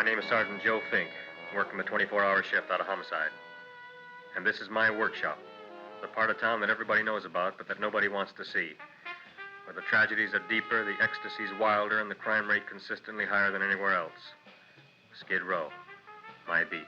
My name is Sergeant Joe Fink, working the 24-hour shift out of homicide. And this is my workshop, the part of town that everybody knows about, but that nobody wants to see. Where the tragedies are deeper, the ecstasy's wilder, and the crime rate consistently higher than anywhere else. Skid Row, my beat.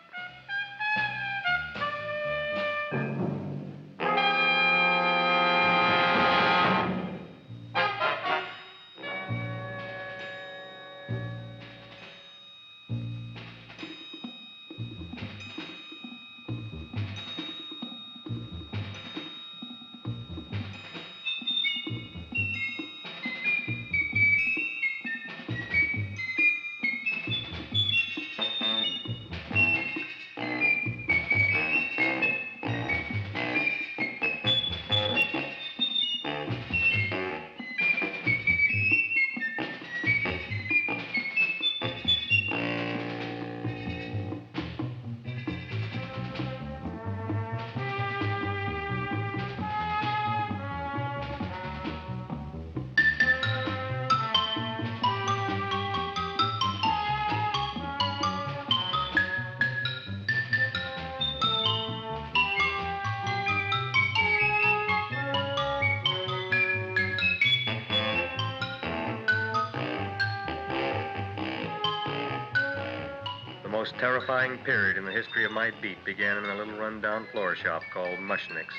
The most terrifying period in the history of my beat began in a little run-down floor shop called Mushnick's.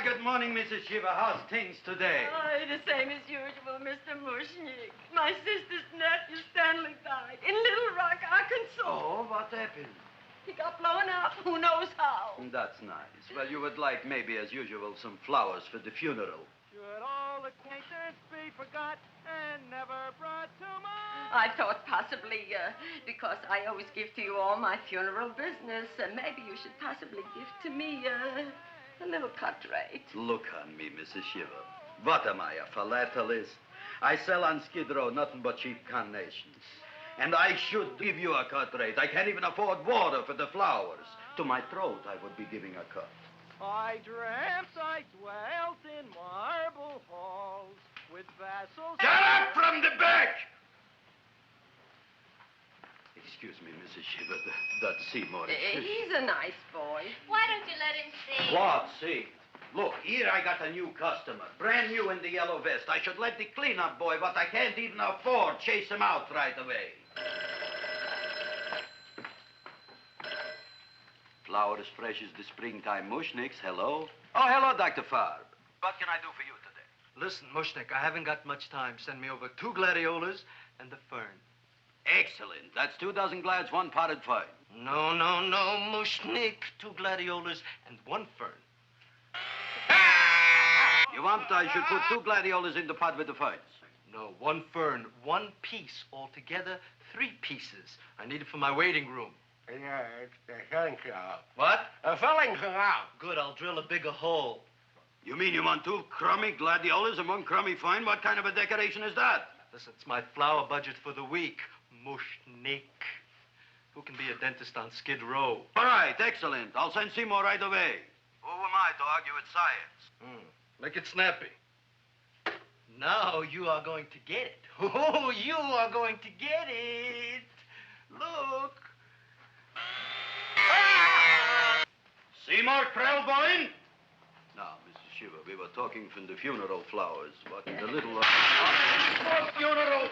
Good morning, Mrs. Shiva. How's things today? Oh, the same as usual, Mr. Mushnick. My sister's nephew, Stanley, died in Little Rock, Arkansas. Oh, what happened? He got blown up. Who knows how? That's nice. Well, you would like, maybe as usual, some flowers for the funeral. Should all acquaintance be forgot and never brought to mind? I thought possibly, because I always give to you all my funeral business, maybe you should possibly give to me a little cut rate. Look on me, Mrs. Shiva. What am I, a philatelist? I sell on Skid Row nothing but cheap carnations. And I should give you a cut rate. I can't even afford water for the flowers. To my throat, I would be giving a cut. I dreamt I dwelt in marble halls with vassals. Get up from the back! Excuse me, Mrs. Shiva, that's Seymour. He's a nice boy. Why don't you let him see? What, see? Look, here I got a new customer, brand new in the yellow vest. I should let the cleanup boy, but I can't even afford, chase him out right away. Flower as fresh as the springtime Mushnicks. Hello? Oh, hello, Dr. Farb. What can I do for you today? Listen, Mushnick, I haven't got much time. Send me over 2 gladiolas and the fern. Excellent. That's 2 dozen glads, 1 potted fern. No, Mushnick. 2 gladiolas and 1 fern. You want I should put 2 gladiolas in the pot with the ferns? No, 1 fern, 1 piece. Altogether, 3 pieces. I need it for my waiting room. Yeah, it's the filling canal. What? A filling canal. Good, I'll drill a bigger hole. You mean you want 2 crummy gladiolas and 1 crummy fern? What kind of a decoration is that? Listen, it's my flower budget for the week. Mushnick. Who can be a dentist on Skid Row? All right, excellent. I'll send Seymour right away. Who am I to argue with science? Make it snappy. Now you are going to get it. Oh, you are going to get it. Look. Seymour Krellboyne? Now, Mrs. Shiva, we were talking from the funeral flowers. What in the little... funeral!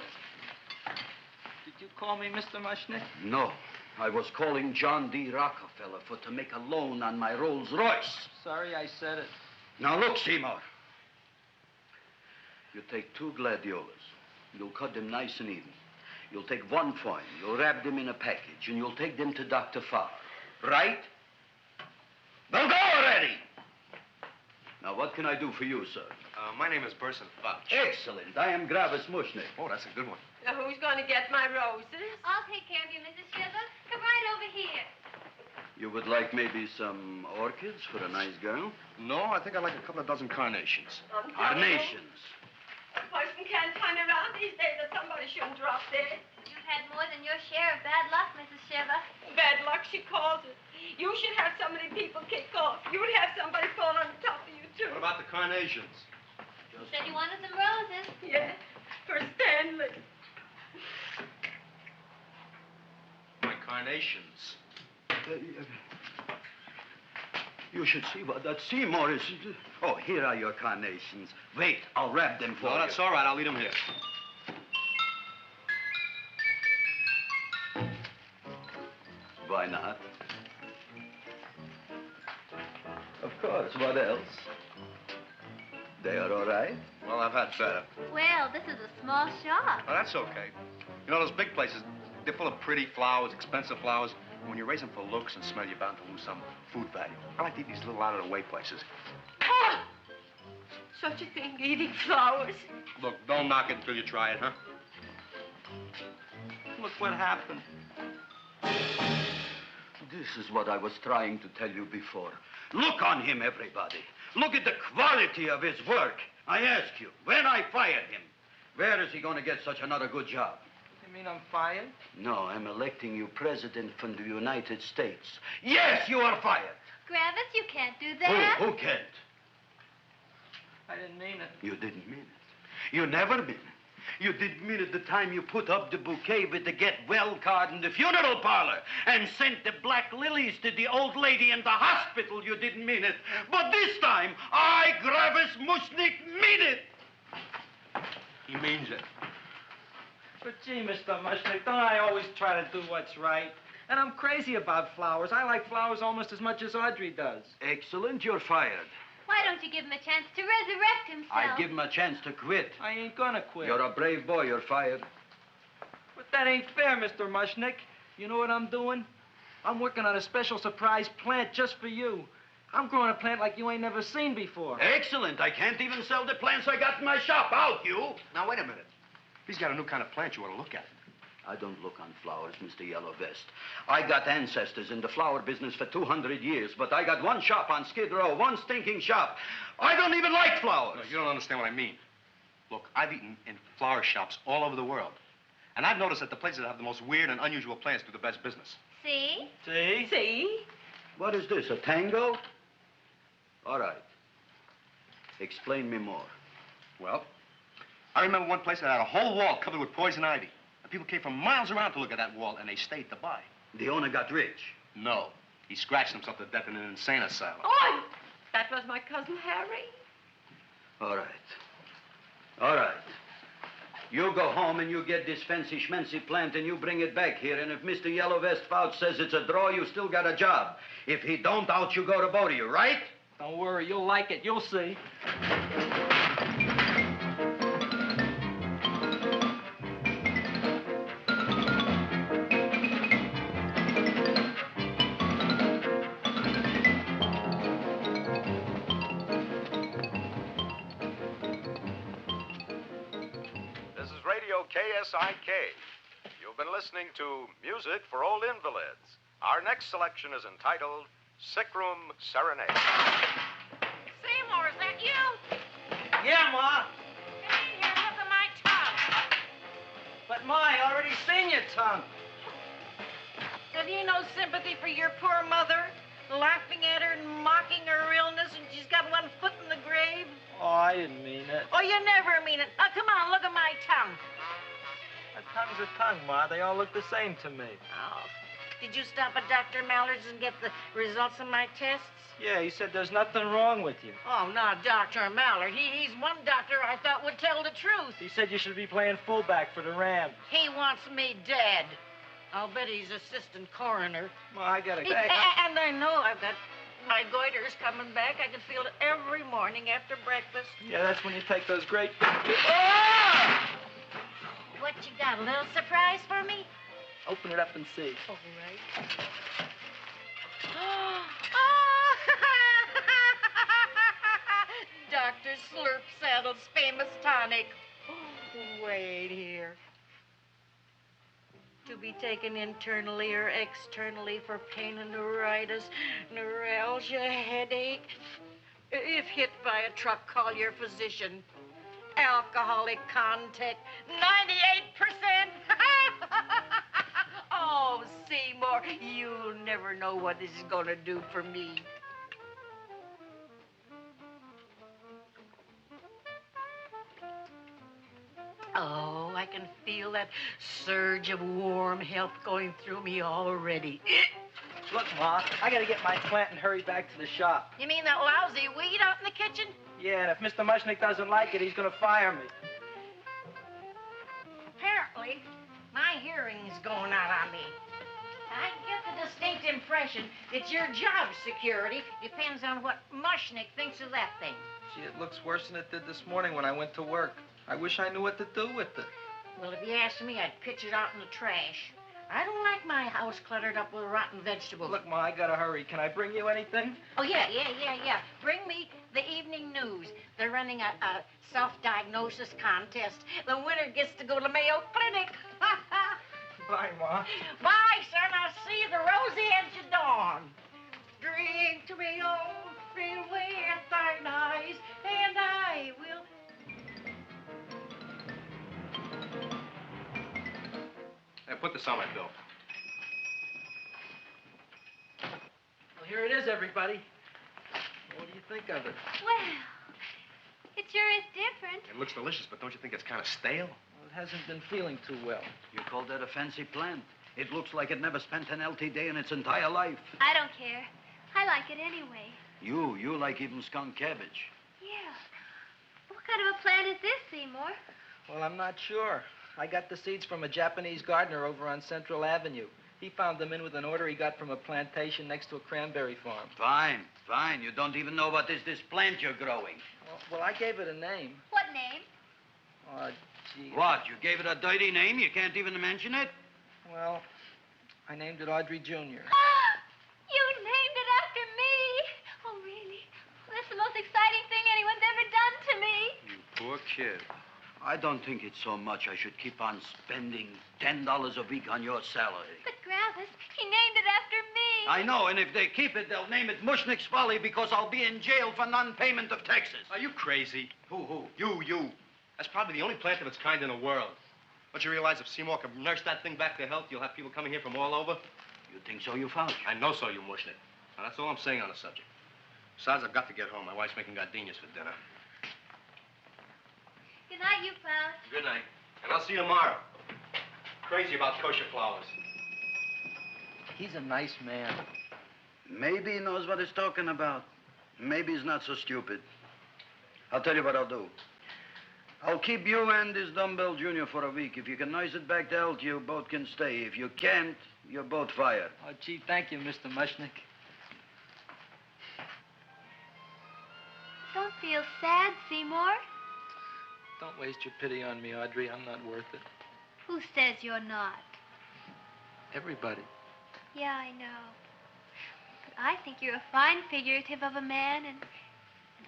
Did you call me Mr. Mushnick? No. I was calling John D. Rockefeller for to make a loan on my Rolls Royce. Sorry I said it. Now, look, Seymour. You take 2 gladiolas. You'll cut them nice and even. You'll take 1 fern. You'll wrap them in a package, and you'll take them to Dr. Farr. Right? Well, go already! Now, what can I do for you, sir? My name is Burson Fox. Excellent. I am Gravis Mushnick. Oh, that's a good one. Now, who's going to get my roses? I'll take care of you, Mrs. Shiva. Come right over here. You would like maybe some orchids for a nice girl? No, I think I'd like a couple of dozen carnations. Carnations. A person can't turn around these days that somebody shouldn't drop dead. You've had more than your share of bad luck, Mrs. Shiva. Bad luck, she calls it. You should have so many people kick off. You would have somebody fall on top of you, too. What about the carnations? Said you wanted some roses. Yeah, for Stanley. My carnations. You should see what that Seymour is. Oh, here are your carnations. Wait, I'll wrap them for you. No, that's all right. I'll leave them here. Why not? Of course, what else? They are all right? Well, I've had better. Well, this is a small shop. Oh, that's okay. You know, those big places, they're full of pretty flowers, expensive flowers. When you raise them for looks and smell, you're bound to lose some food value. I like to eat these little out-of-the-way places. Oh! Such a thing, eating flowers. Look, don't knock it until you try it, huh? Look what happened. This is what I was trying to tell you before. Look on him, everybody. Look at the quality of his work. I ask you, when I fired him, where is he going to get such another good job? You mean I'm fired? No, I'm electing you president from the United States. Yes, you are fired. Griffith, you can't do that. Who can't? I didn't mean it. You didn't mean it. You never mean it. You didn't mean it the time you put up the bouquet with the get well card in the funeral parlor and sent the black lilies to the old lady in the hospital. You didn't mean it. But this time, I, Gravis Mushnik, mean it. He means it. But gee, Mr. Mushnick, don't I always try to do what's right? And I'm crazy about flowers. I like flowers almost as much as Audrey does. Excellent, you're fired. Why don't you give him a chance to resurrect himself? I give him a chance to quit. I ain't gonna quit. You're a brave boy, you're fired. But that ain't fair, Mr. Mushnick. You know what I'm doing? I'm working on a special surprise plant just for you. I'm growing a plant like you ain't never seen before. Excellent. I can't even sell the plants I got in my shop. Out, you. Now, wait a minute. He's got a new kind of plant you ought to look at. I don't look on flowers, Mr. Yellow Vest. I got ancestors in the flower business for 200 years, but I got one shop on Skid Row, one stinking shop. I don't even like flowers. No, you don't understand what I mean. Look, I've eaten in flower shops all over the world. And I've noticed that the places that have the most weird and unusual plants do the best business. See? See? See? What is this, a tango? All right. Explain me more. Well, I remember one place that had a whole wall covered with poison ivy. And people came from miles around to look at that wall, and they stayed to buy. The owner got rich. No. He scratched himself to death in an insane asylum. Oh, that was my cousin Harry. All right. All right. You go home and you get this fancy schmancy plant and you bring it back here. And if Mr. Yellow Vest Fouch says it's a draw, you still got a job. If he don't, out you go to both of you, right? Don't worry, you'll like it. You'll see. KSIK. You've been listening to Music for Old Invalids. Our next selection is entitled Sickroom Serenade. Seymour, is that you? Yeah, Ma. Come in here and look at my tongue. But, Ma, I already seen your tongue. Have you no sympathy for your poor mother? Laughing at her and mocking her illness, and she's got one foot in the grave? Oh, I didn't mean it. Oh, you never mean it. Now, come on, look at my tongue. A tongue's a tongue, Ma. They all look the same to me. Oh, did you stop at Dr. Mallard's and get the results of my tests? Yeah, he said there's nothing wrong with you. Oh, not Dr. Mallard. He's one doctor I thought would tell the truth. He said you should be playing fullback for the Rams. He wants me dead. I'll bet he's assistant coroner. Ma, I gotta go. And I know I've got my goiters coming back. I can feel it every morning after breakfast. Yeah, that's when you take those great... Ah! What you got, a little surprise for me? Open it up and see. All right. Dr. Slurp Saddle's famous tonic. Wait here. To be taken internally or externally for pain and neuritis, neuralgia, headache. If hit by a truck, call your physician. Alcoholic contact, 98%. Oh, Seymour, you'll never know what this is going to do for me. feel that surge of warm health going through me already. Look, Ma, I gotta get my plant and hurry back to the shop. You mean that lousy weed out in the kitchen? Yeah, and if Mr. Mushnick doesn't like it, he's gonna fire me. Apparently, my hearing's going out on me. I get the distinct impression that your job security depends on what Mushnick thinks of that thing. Gee, it looks worse than it did this morning when I went to work. I wish I knew what to do with it. Well, if you asked me, I'd pitch it out in the trash. I don't like my house cluttered up with rotten vegetables. Look, Ma, I gotta hurry. Can I bring you anything? Oh, yeah. Bring me the evening news. They're running a self-diagnosis contest. The winner gets to go to Mayo Clinic. Bye, Ma. Bye, son. I'll see you the rosy edge of dawn. Drink to me, old, feel with thine eyes, and I will... Hey, put this on my bill. Well, here it is, everybody. What do you think of it? Well, it sure is different. It looks delicious, but don't you think it's kind of stale? Well, it hasn't been feeling too well. You call that a fancy plant? It looks like it never spent an LT day in its entire life. I don't care. I like it anyway. You like even skunk cabbage. Yeah. What kind of a plant is this, Seymour? Well, I'm not sure. I got the seeds from a Japanese gardener over on Central Avenue. He found them in with an order he got from a plantation next to a cranberry farm. Fine. You don't even know what is this plant you're growing. Well, I gave it a name. What name? Oh, gee. What, you gave it a dirty name? You can't even mention it? Well, I named it Audrey Jr. You named it after me. Oh, really? Well, that's the most exciting thing anyone's ever done to me. You poor kid. I don't think it's so much I should keep on spending $10 a week on your salary. But, Gravis, he named it after me. I know, and if they keep it, they'll name it Mushnick's Folly because I'll be in jail for non-payment of taxes. Are you crazy? Who? You. That's probably the only plant of its kind in the world. Don't you realize if Seymour can nurse that thing back to health, you'll have people coming here from all over? You think so, you Fauch? I know so, you Mushnick. Now, that's all I'm saying on the subject. Besides, I've got to get home. My wife's making gardenias for dinner. Good night, you Fauch. Good night. And I'll see you tomorrow. Crazy about kosher flowers. He's a nice man. Maybe he knows what he's talking about. Maybe he's not so stupid. I'll tell you what I'll do. I'll keep you and this dumbbell junior for a week. If you can nurse it back to health, you both can stay. If you can't, you're both fired. Oh, gee, thank you, Mr. Mushnick. Don't feel sad, Seymour. Don't waste your pity on me, Audrey. I'm not worth it. Who says you're not? Everybody. Yeah, I know. But I think you're a fine figurative of a man, and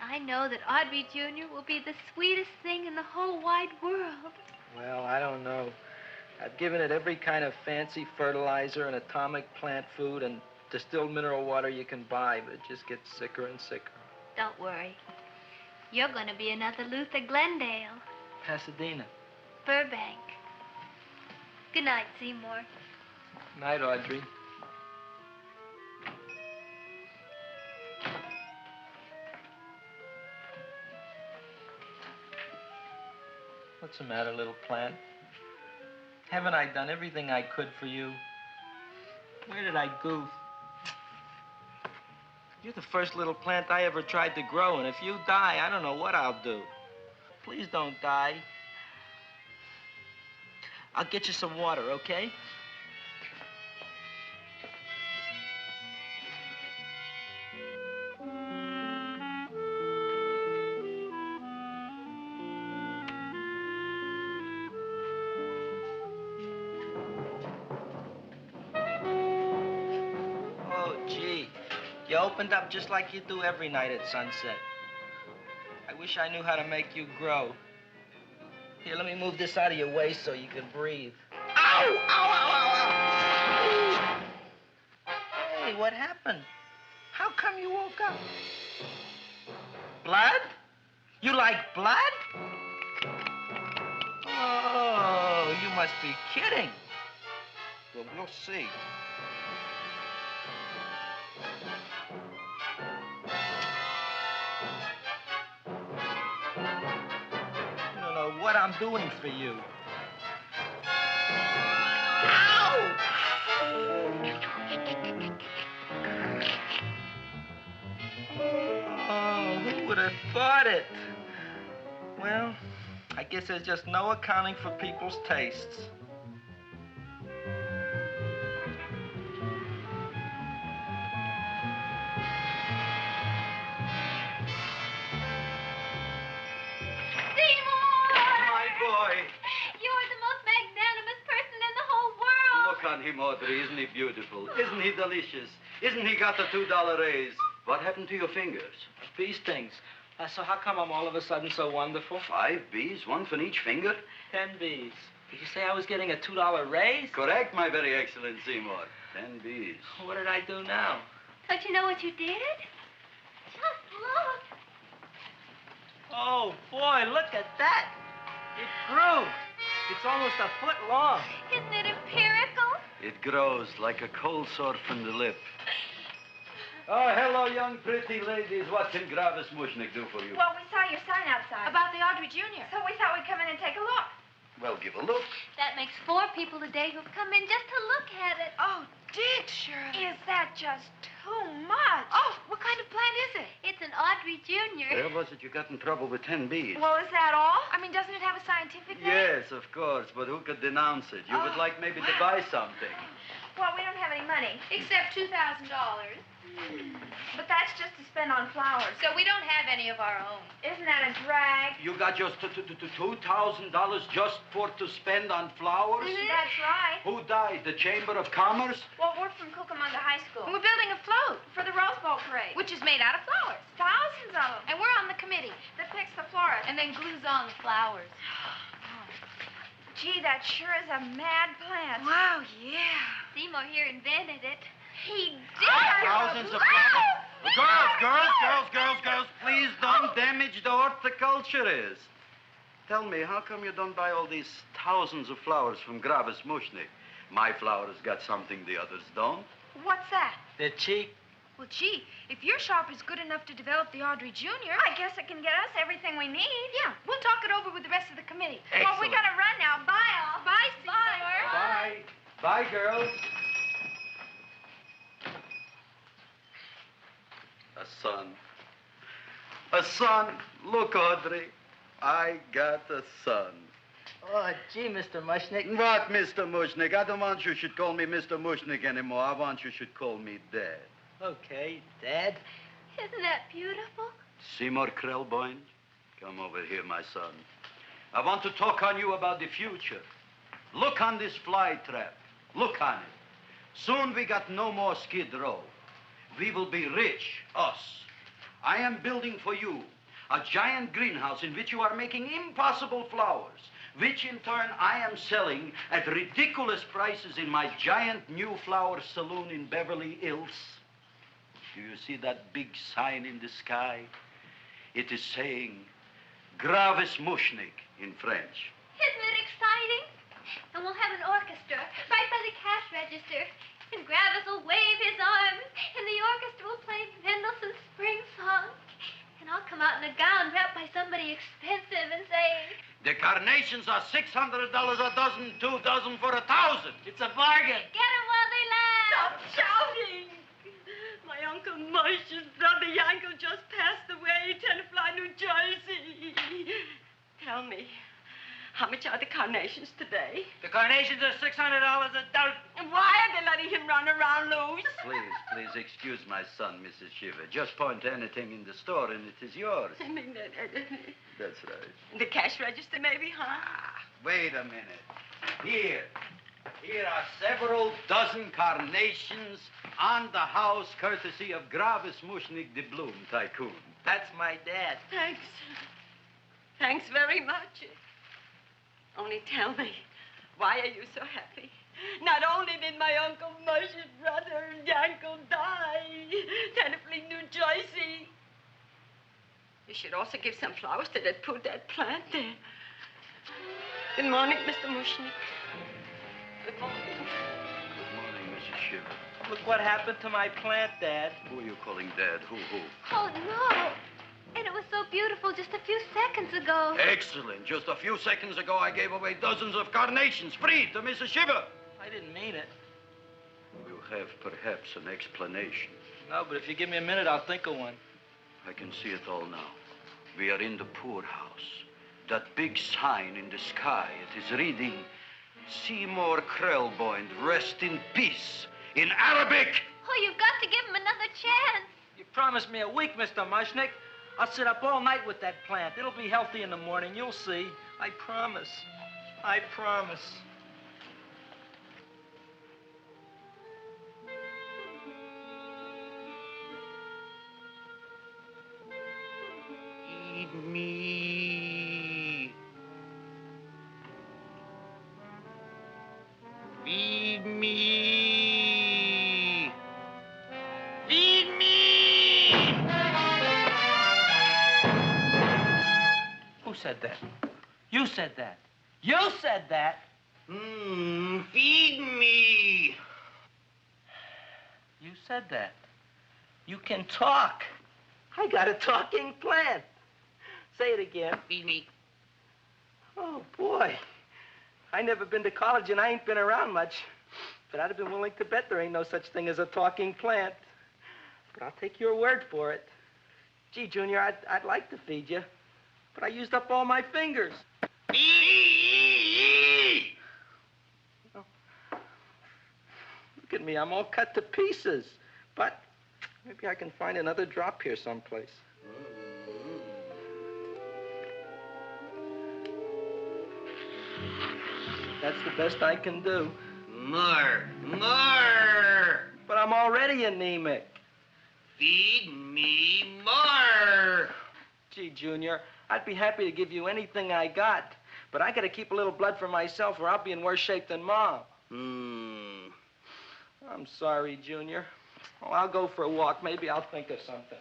I know that Audrey Jr. will be the sweetest thing in the whole wide world. Well, I don't know. I've given it every kind of fancy fertilizer and atomic plant food and distilled mineral water you can buy, but it just gets sicker and sicker. Don't worry. You're going to be another Luther Glendale. Pasadena. Burbank. Good night, Seymour. Night, Audrey. What's the matter, little plant? Haven't I done everything I could for you? Where did I goof? You're the first little plant I ever tried to grow, and if you die, I don't know what I'll do. Please don't die. I'll get you some water, okay? You opened up just like you do every night at sunset. I wish I knew how to make you grow. Here, let me move this out of your way so you can breathe. Ow! Ow, ow, ow, ow! Hey, what happened? How come you woke up? Blood? You like blood? Oh, you must be kidding. Well, we'll see. What I'm doing for you. Who would have thought it? Well, I guess there's just no accounting for people's tastes. You're the most magnanimous person in the whole world. Look on him, Audrey. Isn't he beautiful? Isn't he delicious? Isn't he got the $2 raise? What happened to your fingers? Bee stings. So how come I'm all of a sudden so wonderful? 5 bees, one for each finger? 10 bees. Did you say I was getting a $2 raise? Correct, my very excellent Seymour. 10 bees. What did I do now? Don't you know what you did? Just look. Oh, boy, look at that. It grew. It's almost a foot long. Isn't it empirical? It grows like a cold sore from the lip. Oh, hello, young pretty ladies. What can Gravis Mushnick do for you? Well, we saw your sign outside. About the Audrey Jr. So we thought we'd come in and take a look. Well, give a look. That makes 4 people today who've come in just to look at it. Oh, Dick, Shirley. Is that just too much? Oh, what kind of plant is it? It's an Audrey Jr. Where was it you got in trouble with 10 bees? Well, is that all? I mean, doesn't it have a scientific name? Yes, of course, but who could denounce it? You would like maybe to buy something. Well, we don't have any money. Except $2,000. But that's just to spend on flowers. So we don't have any of our own. Isn't that a drag? You got just $2,000 just to spend on flowers? That's right. Who died? The Chamber of Commerce? Well, we're from Cucamonga High School. And we're building a float for the Rose Bowl parade. Which is made out of flowers. Thousands of them. And we're on the committee that picks the florist. and then glues on the flowers. Gee, that sure is a mad plant. Wow, yeah. Seymour here invented it. He did. Thousands of flowers. Girls, please don't damage the horticulturist. Tell me, how come you don't buy all these thousands of flowers from Gravis Mushnick? My flowers got something the others don't. What's that? They're cheap. Well, gee, if your shop is good enough to develop the Audrey Jr., I guess it can get us everything we need. Yeah, we'll talk it over with the rest of the committee. Excellent. Well, we gotta run now. Bye, all. Bye, Seymour. Bye. Bye, girls. A son. A son. Look, Audrey. I got a son. Oh, gee, Mr. Mushnick. What, Mr. Mushnick? I don't want you should call me Mr. Mushnick anymore. I want you should call me Dad. Okay, Dad. Isn't that beautiful? Seymour Krelboyne, come over here, my son. I want to talk on you about the future. Look on this fly trap. Look on it. Soon we got no more Skid Row. We will be rich, us. I am building for you a giant greenhouse in which you are making impossible flowers, which in turn I am selling at ridiculous prices in my giant new flower saloon in Beverly Hills. Do you see that big sign in the sky? It is saying, Gravis Mushnick in French. Isn't it exciting? And we'll have an orchestra right by the cash register. And Gravis will wave his arms. And the orchestra will play Mendelssohn's Spring Song. And I'll come out in a gown wrapped by somebody expensive and say, The carnations are $600 a dozen, 2 dozen for 1,000. It's a bargain. get 'em while they last. Stop shouting! My Uncle Mosh's brother Yankel just passed away, Tenafly, New Jersey. Tell me, how much are the carnations today? The carnations are $600 a dozen. And why are they letting him run around loose? Please excuse my son, Mrs. Shiver. Just point to anything in the store and it is yours. I mean, That's right. the cash register maybe, huh? Wait a minute. Here are several dozen carnations on the house courtesy of Gravis Mushnick, the Bloom Tycoon. That's my dad. Thanks. Thanks very much. Only tell me, why are you so happy? Not only did my Uncle Mosh's brother Yankel die, Tenafly, New Jersey, you should also give some flowers to that poor dead plant there. Good morning, Mr. Mushnick. Good morning. Good morning, Mrs. Shiver. Look what happened to my plant, Dad. Who are you calling Dad? Who? Oh, no. And it was so beautiful just a few seconds ago. Excellent. Just a few seconds ago, I gave away dozens of carnations free to Mrs. Shiver. I didn't mean it. You have perhaps an explanation. No, but if you give me a minute, I'll think of one. I can see it all now. We are in the poorhouse. That big sign in the sky, it is reading, Seymour Krelboyne, rest in peace, in Arabic. Oh, you've got to give him another chance. You promised me a week, Mr. Mushnick. I'll sit up all night with that plant. It'll be healthy in the morning. You'll see. I promise. I promise. Feed me. Feed me. Feed me. Who said that? You said that. You said that. Feed me. You said that. You can talk. I got a talking plant. Say it again. Feed me. Oh, boy. I never been to college and I ain't been around much. But I'd have been willing to bet there ain't no such thing as a talking plant. But I'll take your word for it. Gee, Junior, I'd like to feed you. But I used up all my fingers. Oh. Look at me, I'm all cut to pieces. But maybe I can find another drop here someplace. That's the best I can do. More. But I'm already anemic. Feed me more. Gee, Junior, I'd be happy to give you anything I got. But I gotta keep a little blood for myself or I'll be in worse shape than Mom. I'm sorry, Junior. Oh, I'll go for a walk. Maybe I'll think of something.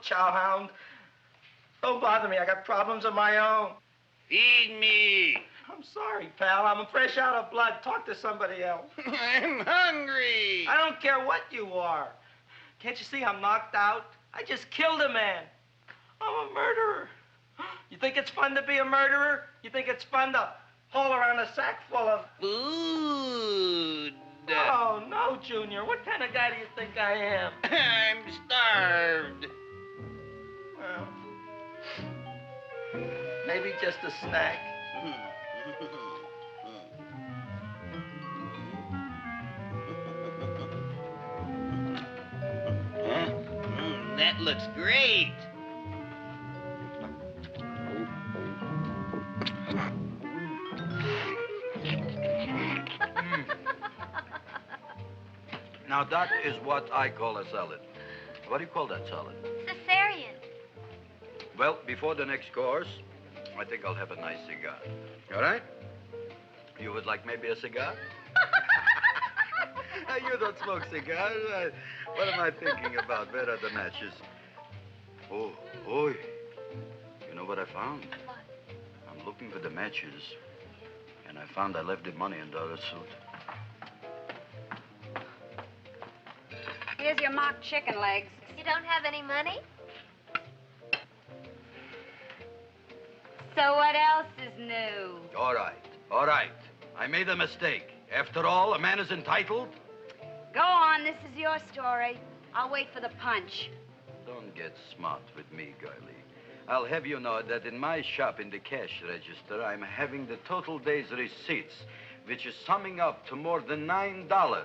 Chowhound. Don't bother me. I got problems of my own. Feed me. I'm sorry, pal. I'm fresh out of blood. Talk to somebody else. I'm hungry. I don't care what you are. Can't you see I'm knocked out? I just killed a man. I'm a murderer. You think it's fun to be a murderer? You think it's fun to haul around a sack full of... Food. Oh, no, Junior. What kind of guy do you think I am? I'm starved. Well, maybe just a snack. That looks great. Now, that is what I call a salad. What do you call that salad? Caesarean. Well, before the next course, I think I'll have a nice cigar. All right? You would like maybe a cigar? You don't smoke cigars. What am I thinking about? Where are the matches? Oh, oi. You know what I found? What? I'm looking for the matches, and I found I left the money in the other suit. Here's your mock chicken legs. You don't have any money? So what else is new? All right. I made a mistake. After all, a man is entitled. Go on, this is your story. I'll wait for the punch. Don't get smart with me, girlie. I'll have you know that in my shop in the cash register, I'm having the total day's receipts, which is summing up to more than $9.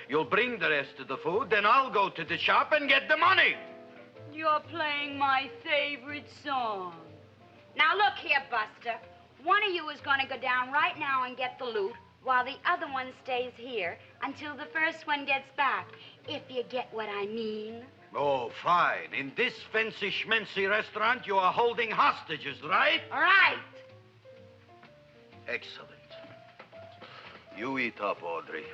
You'll bring the rest of the food, then I'll go to the shop and get the money. You're playing my favorite song. Now look here, Buster. One of you is going to go down right now and get the loot, while the other one stays here until the first one gets back, if you get what I mean. Oh, fine. In this fancy schmancy restaurant, you are holding hostages, right? All right. Excellent. You eat up, Audrey.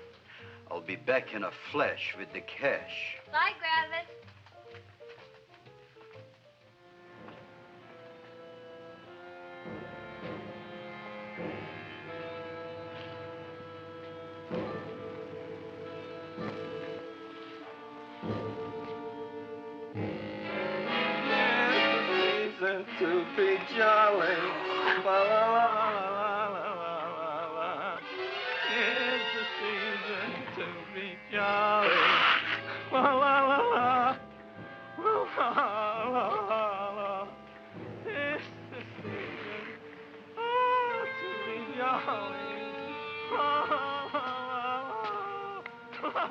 I'll be back in a flash with the cash. Bye, Griffith. To be jolly. La, la, la, la, la, la, la. It's the season to be jolly. La, la, la, la. La, la, la, la. It's the season to be jolly. La, la, la, la, la, la.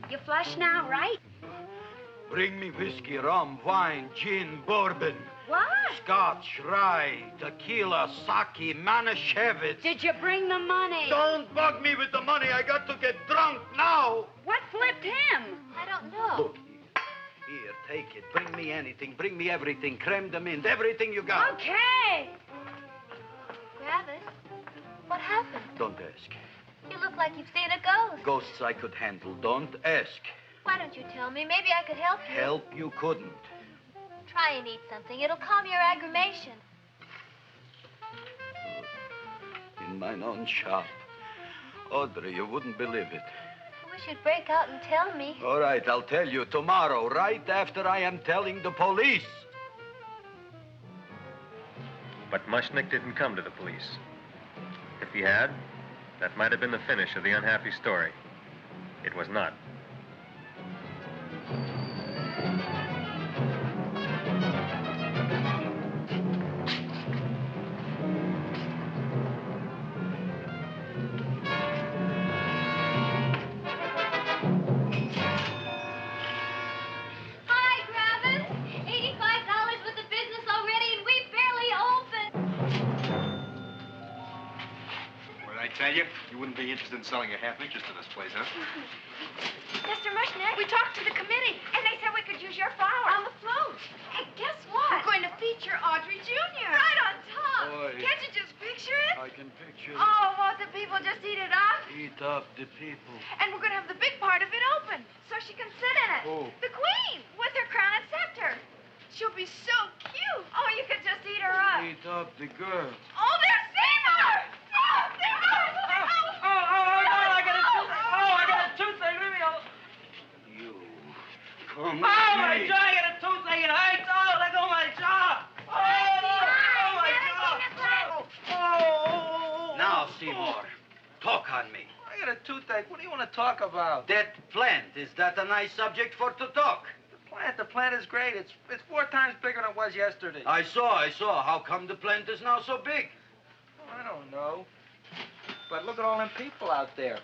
You flush now, right? Bring me whiskey, rum, wine, gin, bourbon. What? Scotch, rye, tequila, sake, Manischewitz. Did you bring the money? Don't bug me with the money. I got to get drunk now. What flipped him? I don't know. Look, here, take it. Bring me anything. Bring me everything. Creme de mint, everything you got. Okay. Griffith, what happened? Don't ask. You look like you've seen a ghost. Ghosts I could handle. Don't ask. Why don't you tell me? Maybe I could help you. Help you couldn't. Try and eat something. It'll calm your aggravation. In mine own shop. Audrey, you wouldn't believe it. I wish you'd break out and tell me. All right, I'll tell you tomorrow, right after I am telling the police. But Mushnick didn't come to the police. If he had, that might have been the finish of the unhappy story. It was not. Hi, Griffith. $85 worth of business already, and we barely opened. What did I tell you? You wouldn't be interested in selling a half interest in this place, huh? Mr. Mushnick, we talked to the committee, and they said we could use your flower on the float. Hey, guess what? We're going to feature Audrey Jr. Right on top. Boy. Can't you just picture it? I can picture Oh, won't the people just eat it up? Eat up the people. And we're going to have the big part of it open, so she can sit in it. Oh. The queen, with her crown and scepter. She'll be so cute. Oh, you could just eat her up. Eat up the girl. Oh, there's Seymour! Oh, Seymour! I got a toothache. Leave me alone. You. Come My jaw, I got a toothache. It hurts. Oh, let go of my jaw. Oh, my jaw. Oh. Now, Seymour, talk on me. I got a toothache. What do you want to talk about? That plant, is that a nice subject for to talk? The plant is great. It's 4 times bigger than it was yesterday. I saw. How come the plant is now so big? Oh, I don't know. But look at all them people out there.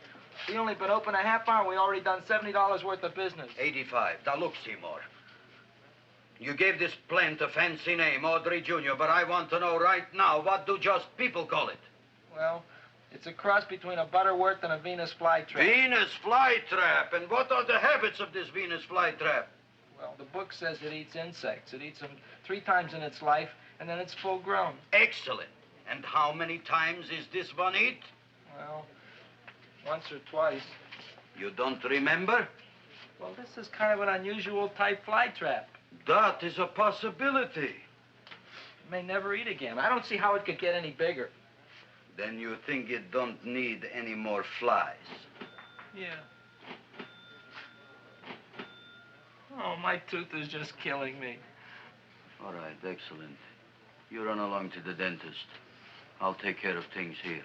We only been open a half hour. We already done $70 worth of business. 85. Now, look, Seymour. You gave this plant a fancy name, Audrey Jr., but I want to know right now, what do just people call it? Well, it's a cross between a butterworth and a Venus flytrap. Venus flytrap. And what are the habits of this Venus flytrap? Well, the book says it eats insects. It eats them 3 times in its life, and then it's full grown. Excellent. And how many times is this one eat? Well, once or twice. You don't remember? Well, this is kind of an unusual type flytrap. That is a possibility. It may never eat again. I don't see how it could get any bigger. Then you think it don't need any more flies? Yeah. Oh, my tooth is just killing me. All right, excellent. You run along to the dentist. I'll take care of things here.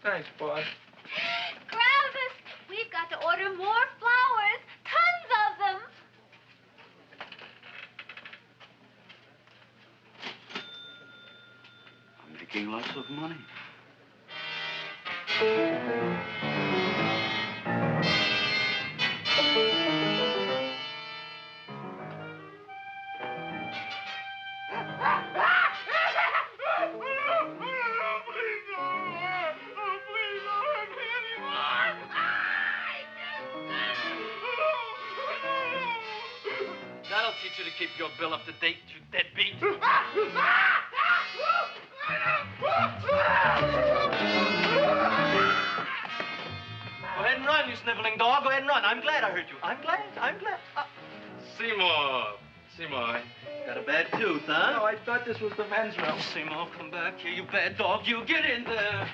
Thanks, boss. Gravis, we've got to order more flowers. Tons of them. I'm making lots of money. That'll teach you to keep your bill up to date, you deadbeat. Go ahead and run, you sniveling dog. Go ahead and run. I'm glad I heard you. I'm glad. Seymour, got a bad tooth, huh? No, I thought this was the men's room. Seymour, come back here, you bad dog. You get in there.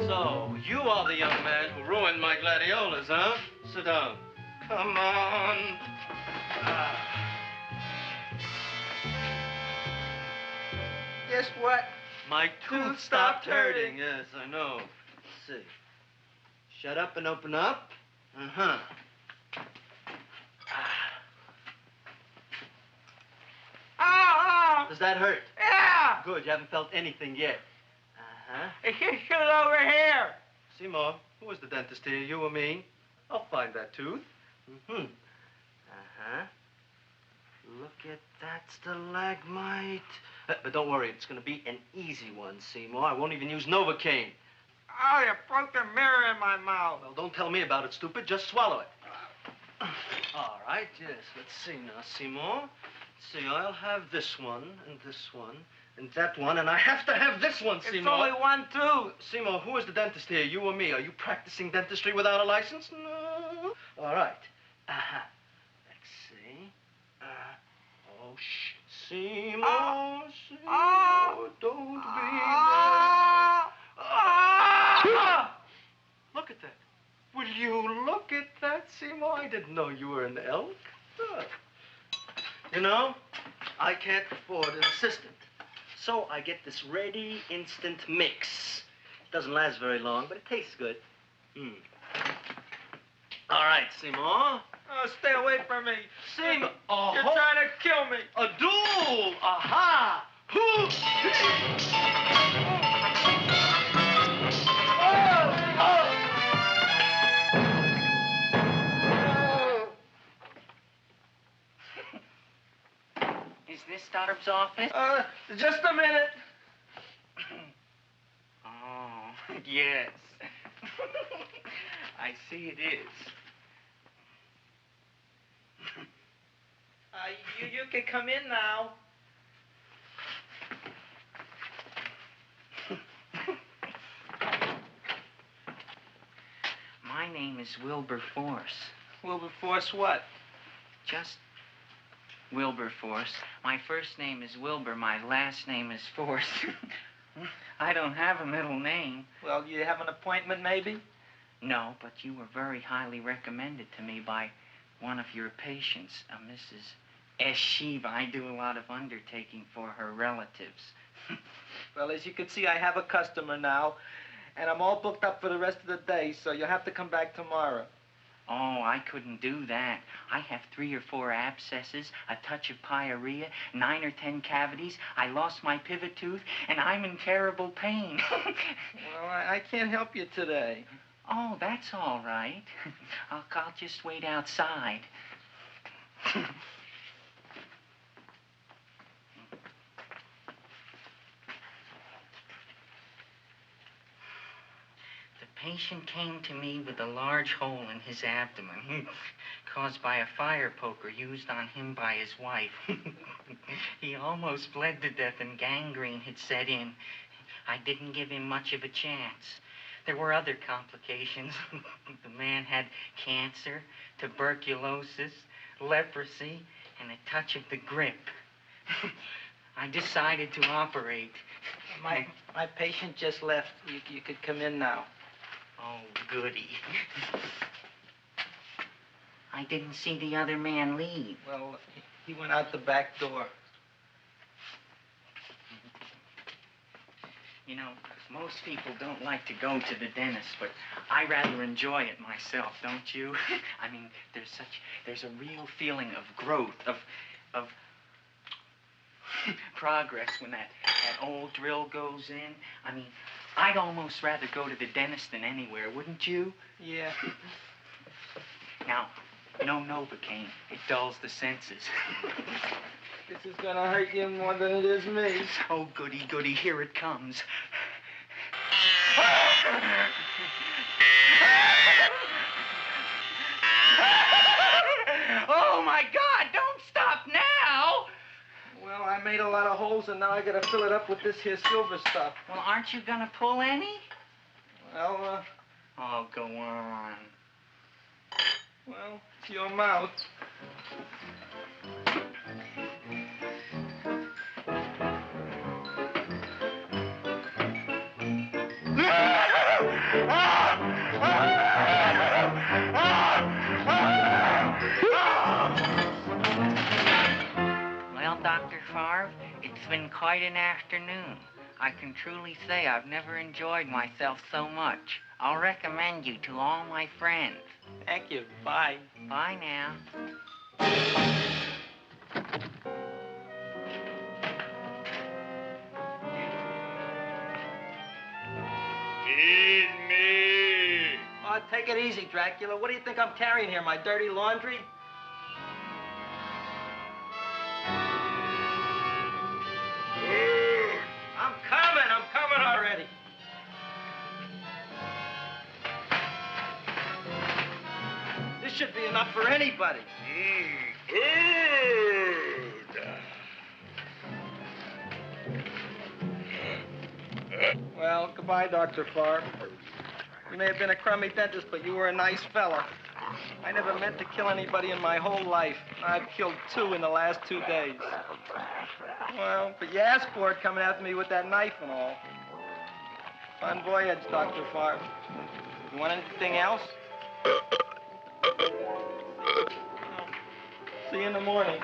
So, you are the young man who ruined my gladiolas, huh? Sit down. Come on. Guess what? My tooth stopped hurting. Yes, I know. Let's see. Shut up and open up. Uh-huh. Oh! Does that hurt? Yeah! Good, you haven't felt anything yet. Uh-huh. It's just over here. Seymour, who is the dentist here, you or me? I'll find that tooth. Mm-hmm. Uh-huh. Look at that stalagmite. But don't worry, it's going to be an easy one, Seymour. I won't even use Novocaine. Oh, you broke the mirror in my mouth. Well, don't tell me about it, stupid. Just swallow it. All right, yes. Let's see now, Seymour. Let's see, I'll have this one, and that one, and I have to have this one, Seymour. It's only one tooth. Seymour, who is the dentist here, you or me? Are you practicing dentistry without a license? No. All right. Uh-huh. Let's see. Oh, shh. Seymour, Seymour, don't be mad. Look at that. Will you look at that, Seymour? I didn't know you were an elk. You know, I can't afford an assistant. So I get this ready instant mix. It doesn't last very long, but it tastes good. All right, Seymour. Oh, stay away from me. Seymour. You're trying to kill me. A duel. Aha. Is this Stoddard's office? Just a minute. Oh, yes. I see it is. You can come in now. My name is Wilbur Force. Wilbur Force what? Just Wilberforce. My first name is Wilbur. My last name is Force. I don't have a middle name. Well, you have an appointment, maybe? No, but you were very highly recommended to me by one of your patients, a Mrs. S. Shiva. I do a lot of undertaking for her relatives. Well, as you can see, I have a customer now, and I'm all booked up for the rest of the day, so you'll have to come back tomorrow. Oh, I couldn't do that. I have 3 or 4 abscesses, a touch of pyorrhea, 9 or 10 cavities. I lost my pivot tooth, and I'm in terrible pain. Well, I can't help you today. Oh, that's all right. I'll just wait outside. The patient came to me with a large hole in his abdomen caused by a fire poker used on him by his wife. He almost bled to death and gangrene had set in. I didn't give him much of a chance. There were other complications. The man had cancer, tuberculosis, leprosy, and a touch of the grip. I decided to operate. My patient just left. You could come in now. Oh, goody. I didn't see the other man leave. Well, he went out the back door. You know, most people don't like to go to the dentist, but I rather enjoy it myself, don't you? I mean, there's a real feeling of growth, of progress when that old drill goes in. I mean, I'd almost rather go to the dentist than anywhere, wouldn't you? Yeah. Now, no Novocaine. It dulls the senses. This is gonna hurt you more than it is me. Oh, goody, goody, here it comes. Oh, my God, don't stop now! Well, I made a lot of holes, and now I gotta fill it up with this here silver stuff. Well, aren't you gonna pull any? Well, Oh, go on. Well, it's your mouth. Well, Dr. Favre, it's been quite an afternoon. I can truly say I've never enjoyed myself so much. I'll recommend you to all my friends. Thank you. Bye. Bye now. Feed me. Oh, take it easy, Dracula. What do you think I'm carrying here, my dirty laundry? I'm coming already. This should be enough for anybody. Well, goodbye, Dr. Favre. You may have been a crummy dentist, but you were a nice fella. I never meant to kill anybody in my whole life. I've killed 2 in the last 2 days. Well, but you asked for it coming after me with that knife and all. Fun voyage, Dr. Favre. You want anything else? See you in the morning.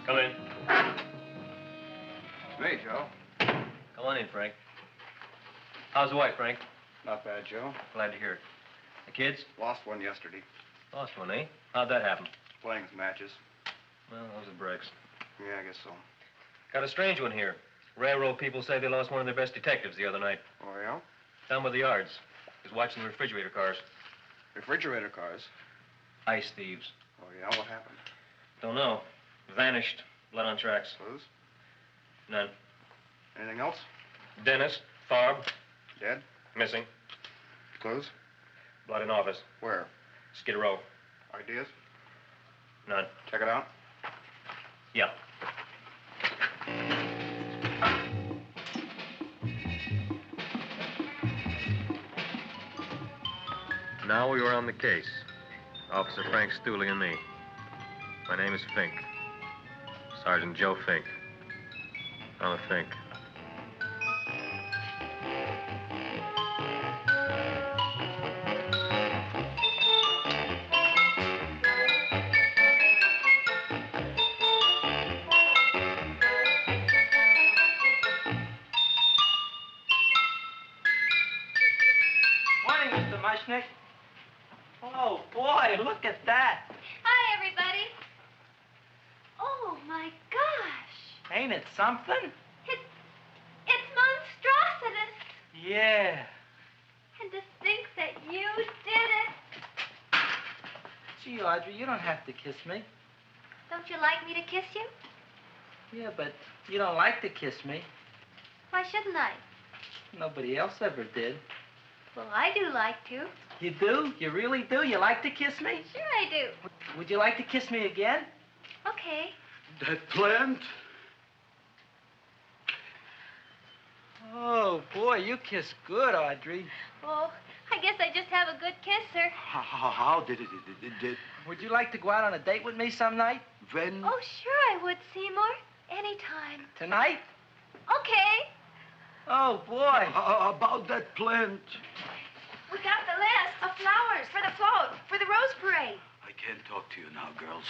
Come in. Hey, Joe. Come on in, Frank. How's the wife, Frank? Not bad, Joe. Glad to hear it. The kids? Lost one yesterday. Lost one, eh? How'd that happen? Playing with matches. Well, those are breaks. Yeah, I guess so. Got a strange one here. Railroad people say they lost one of their best detectives the other night. Oh, yeah? Down by the yards. He was watching the refrigerator cars. Refrigerator cars? Ice thieves. Oh, yeah? What happened? Don't know. Vanished. Blood on tracks. Clues? None. Anything else? Dennis, Farb. Dead? Missing. Clues? Blood in office. Where? Skid Row. Ideas? None. Check it out. Yeah. Now we were on the case. Officer Frank Stooley and me. My name is Fink. Sergeant Joe Fink. I'm a Fink. Morning, Mr. Mushnick. Oh, boy, look at that. Hi, everybody. Oh, my gosh. Ain't it something? It's monstrositous. Yeah. And to think that you did it. Gee, Audrey, you don't have to kiss me. Don't you like me to kiss you? Yeah, but you don't like to kiss me. Why shouldn't I? Nobody else ever did. Well, I do like to. You do? You really do? You like to kiss me? Sure I do. Would you like to kiss me again? Okay. That plant? Oh, boy, you kiss good, Audrey. Oh, I guess I just have a good kisser. How did it? Would you like to go out on a date with me some night? When? Oh, sure I would, Seymour. Anytime. Tonight? Okay. Oh, boy. About that plant. We got the list of flowers for the float, for the rose parade. I can't talk to you now, girls.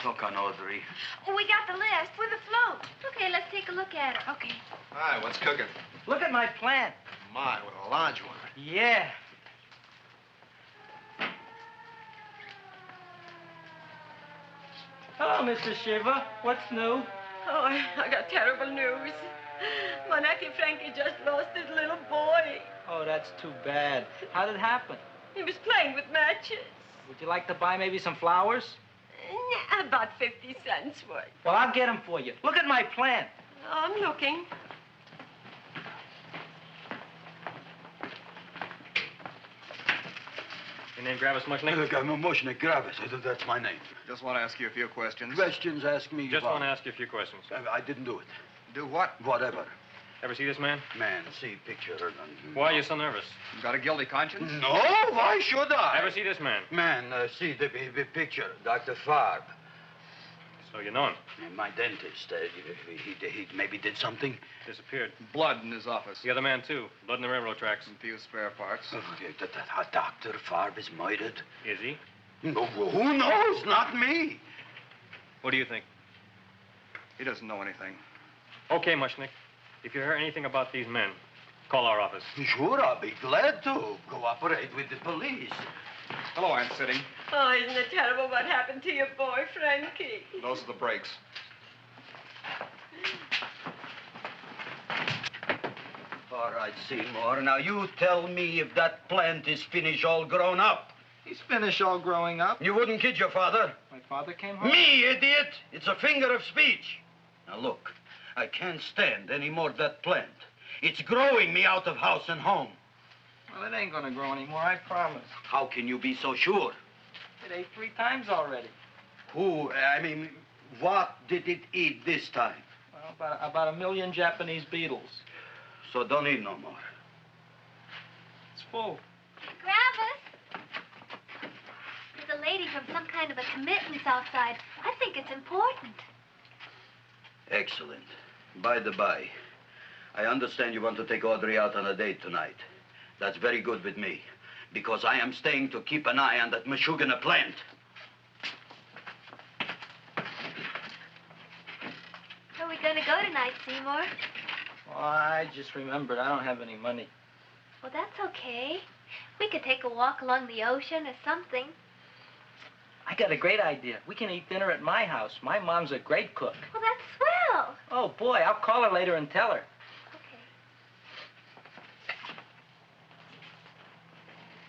Talk on Audrey. We got the list for the float. Okay, let's take a look at it. Okay. Hi, what's cooking? Look at my plant. My, what a large one. Yeah. Hello, Mr. Shiva. What's new? Oh, I got terrible news. My nephew Frankie just lost his little boy. Oh, that's too bad. How did it happen? He was playing with matches. Would you like to buy maybe some flowers? About 50 cents worth. Well, I'll get them for you. Look at my plant. I'm looking. Your name Gravis Mushnick? Look, I'm a Mushnick Gravis. That's my name. Just want to ask you a few questions. Questions, ask me. Just want to ask you a few questions. I didn't do it. Do what? Whatever. Ever see this man? Man, see picture. Why are you so nervous? You got a guilty conscience? No, why should I? Ever see this man? Man, see the picture. Dr. Farbe. So you know him? My dentist. He maybe did something. Disappeared. Blood in his office. The other man, too. Blood in the railroad tracks. And few spare parts. Dr. Farbe is murdered. Is he? No, who knows? Not me. What do you think? He doesn't know anything. Okay, Mushnick. If you hear anything about these men, call our office. Sure, I'll be glad to cooperate with the police. Hello, Aunt Sitting. Oh, isn't it terrible what happened to your boy, Frankie? Those are the brakes. All right, Seymour. Now, you tell me if that plant is finished all grown up. He's finished all growing up. You wouldn't kid your father? My father came home? Me, idiot! It's a finger of speech. Now, look, I can't stand any more of that plant. It's growing me out of house and home. Well, it ain't gonna grow anymore, I promise. How can you be so sure? It ate 3 times already. What did it eat this time? Well, about 1 million Japanese beetles. So don't eat no more. It's full. Gravis! There's a lady from some kind of a committance outside. I think it's important. Excellent. By the by, I understand you want to take Audrey out on a date tonight. That's very good with me, because I am staying to keep an eye on that Meshuggah plant. Where are we going to go tonight, Seymour? Well, I just remembered I don't have any money. Well, that's okay. We could take a walk along the ocean or something. I got a great idea. We can eat dinner at my house. My mom's a great cook. Well, that's swell. Oh, boy, I'll call her later and tell her.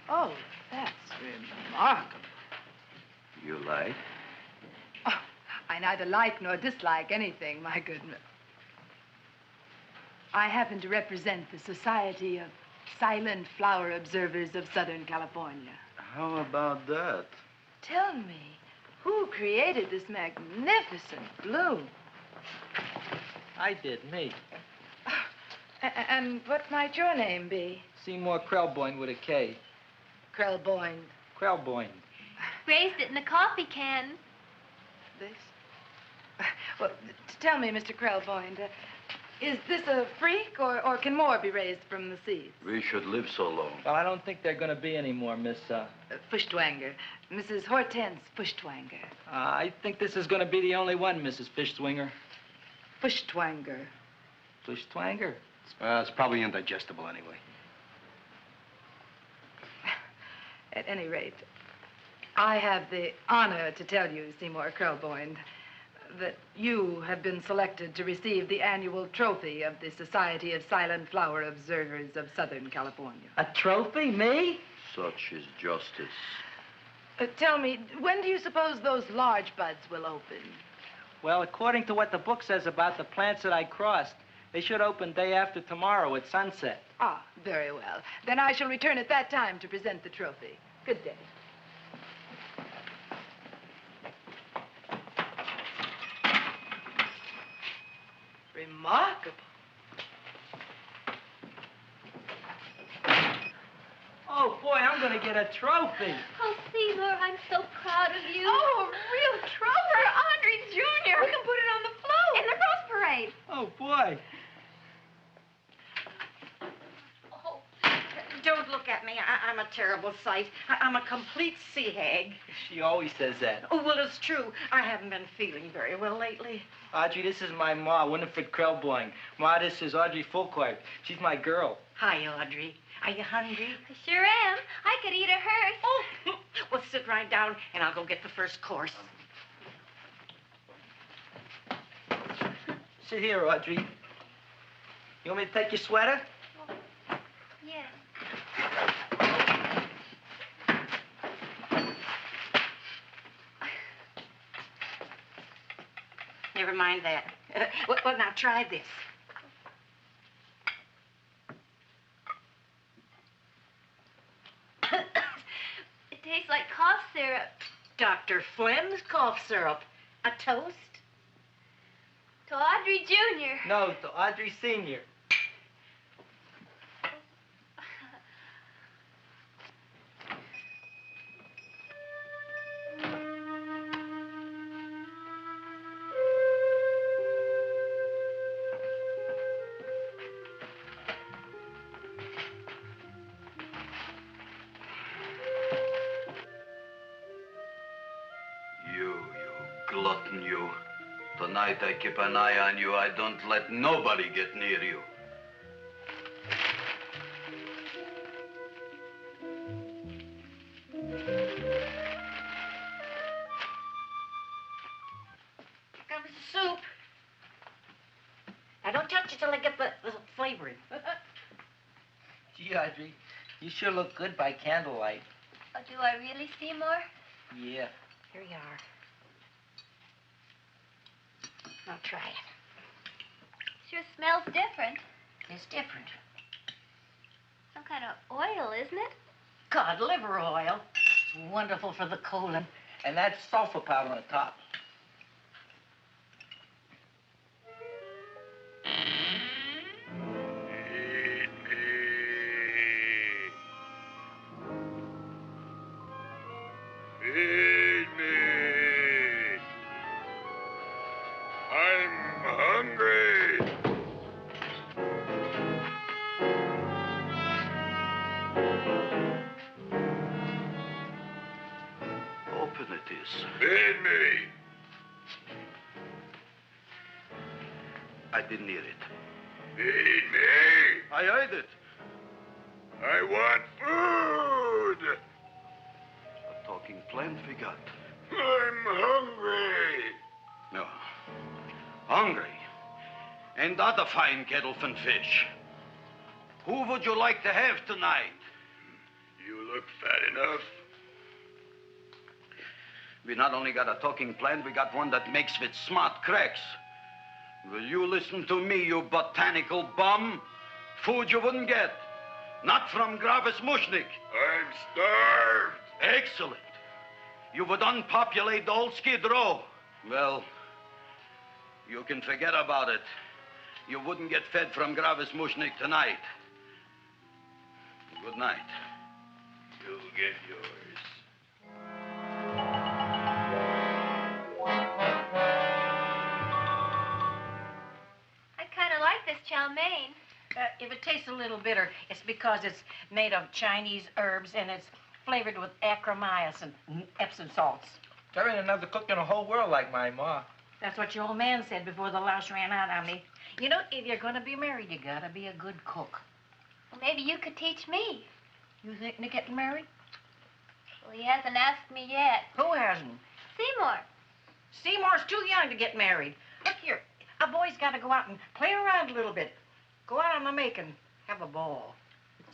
Oh, that's remarkable. You like? Oh, I neither like nor dislike anything, my goodness. I happen to represent the Society of Silent Flower Observers of Southern California. How about that? Tell me, who created this magnificent bloom? I did, me. And what might your name be? Seymour Krelboyne with a K. Krelboyne. Krelboyne. Raised it in a coffee can. This? Well, tell me, Mr. Krelboyne, is this a freak, or can more be raised from the seeds? We should live so long. Well, I don't think there are going to be any more, Miss, Fuschtwanger. Mrs. Hortense Fuschtwanger. I think this is going to be the only one, Mrs. Fishswinger. Fuschtwanger. Fuschtwanger? It's probably indigestible anyway. At any rate, I have the honor to tell you, Seymour Krelboyne, that you have been selected to receive the annual trophy of the Society of Silent Flower Observers of Southern California. A trophy? Me? Such is justice. Tell me, when do you suppose those large buds will open? Well, according to what the book says about the plants that I crossed, they should open day after tomorrow at sunset. Ah, very well. Then I shall return at that time to present the trophy. Good day. Remarkable. Oh, boy, I'm going to get a trophy. Oh, Seymour, I'm so proud of you. Oh, a real trophy for Andre Jr. We can put it on the float. In the Rose Parade. Oh, boy. Don't look at me. I'm a terrible sight. I'm a complete sea hag. She always says that. Oh, well, it's true. I haven't been feeling very well lately. Audrey, this is my ma, Winifred Krelboyne. Ma, this is Audrey Fulcourt. She's my girl. Hi, Audrey. Are you hungry? I sure am. I could eat a hearse. Oh, well, sit right down, and I'll go get the first course. Sit here, Audrey. You want me to take your sweater? Yes. Never mind that. Well, now try this. It tastes like cough syrup. Dr. Flynn's cough syrup. A toast? To Audrey Jr. No, to Audrey Sr. You glutton, you. Tonight I keep an eye on you. I don't let nobody get near you. Here comes the soup. Now, don't touch it till I get the flavoring. Gee, Audrey, you sure look good by candlelight. Oh, do I really, Seymour? Yeah. Here you are. Now try it. Sure smells different. It's different. Some kind of oil, isn't it? Cod liver oil. It's wonderful for the colon. And that's sulfur powder on the top. Feed me. I'm hungry. Open it is. Feed me. I didn't hear it. Feed me. I heard it. I want food. A talking plant we got. I'm hungry. No. Hungry. And other fine kettlefen fish. Who would you like to have tonight? You look fat enough. We not only got a talking plant, we got one that makes with smart cracks. Will you listen to me, you botanical bum? Food you wouldn't get. Not from Gravis Mushnik. I'm starved. Excellent. You would unpopulate the old Skid Row. Well, you can forget about it. You wouldn't get fed from Gravis Mushnik tonight. Good night. You'll get yours. I kind of like this chow mein. If it tastes a little bitter, it's because it's made of Chinese herbs and it's flavored with acromyas and Epsom salts. There ain't another cook in the whole world like my ma. That's what your old man said before the louse ran out on me. You know, if you're going to be married, you got to be a good cook. Well, maybe you could teach me. You thinking of getting married? Well, he hasn't asked me yet. Who hasn't? Seymour. Seymour's too young to get married. Look here, a boy's got to go out and play around a little bit. Go out on the make and have a ball.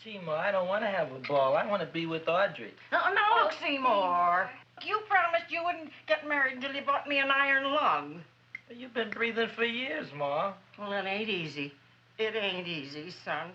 Seymour, I don't want to have a ball. I want to be with Audrey. No, look, Seymour. You promised you wouldn't get married until you bought me an iron lung. You've been breathing for years, Ma. Well, it ain't easy. It ain't easy, son.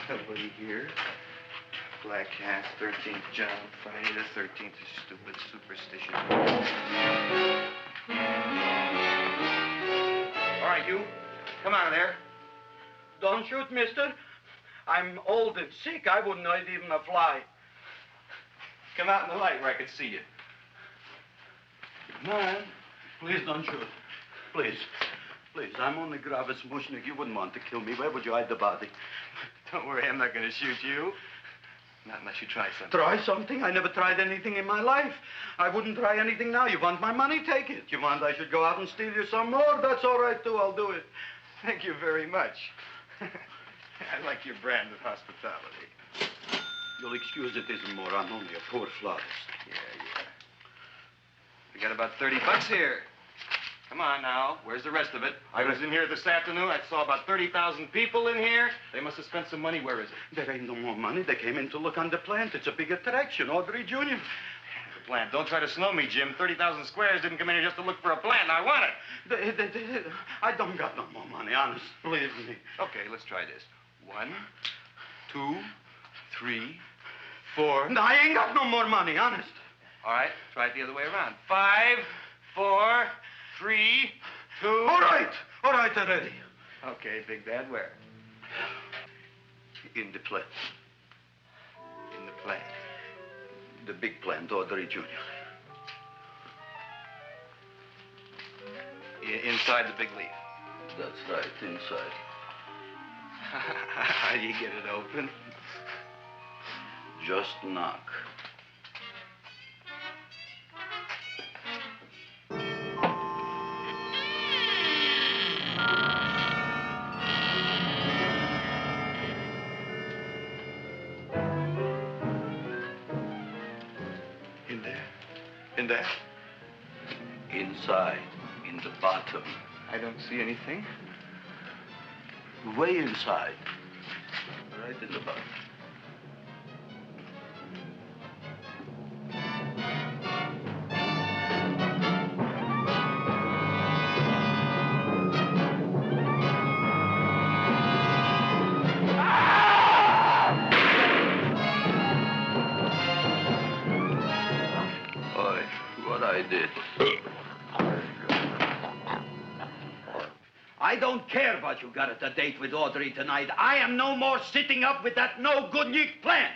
Nobody here. Black Cat, 13th John, Friday the 13th is stupid superstition. All right, you. Come out of there. Don't shoot, mister. I'm old and sick. I wouldn't hurt even a fly. Come out in the light where I can see you. Man, please don't shoot. Please. Please, I'm only Gravis Mushnik. You wouldn't want to kill me. Where would you hide the body? Don't worry, I'm not going to shoot you. Not unless you try something. Try something? I never tried anything in my life. I wouldn't try anything now. You want my money? Take it. You want I should go out and steal you some more? That's all right, too. I'll do it. Thank you very much. I like your brand of hospitality. You'll excuse it isn't more. I'm only a poor florist. Yeah. We got about $30 here. Come on now. Where's the rest of it? I was in here this afternoon. I saw about 30,000 people in here. They must have spent some money. Where is it? There ain't no more money. They came in to look on the plant. It's a big attraction. Audrey Jr. The plant. Don't try to snow me, Jim. 30,000 squares didn't come in here just to look for a plant. I want it. I don't got no more money, honest. Believe me. Okay, let's try this. 1, 2, 3, 4. No, I ain't got no more money, honest. All right, try it the other way around. 5, 4, 3, 2. All right already. Okay, Big Dad, where? In the plant. In the plant. The big plant, Audrey Jr. Inside the big leaf. That's right, inside. How do you get it open? Just knock. In there? Inside, in the bottom. I don't see anything. Way inside. Right in the bottom. I don't care what you got at the date with Audrey tonight. I am no more sitting up with that no-good Nick plant.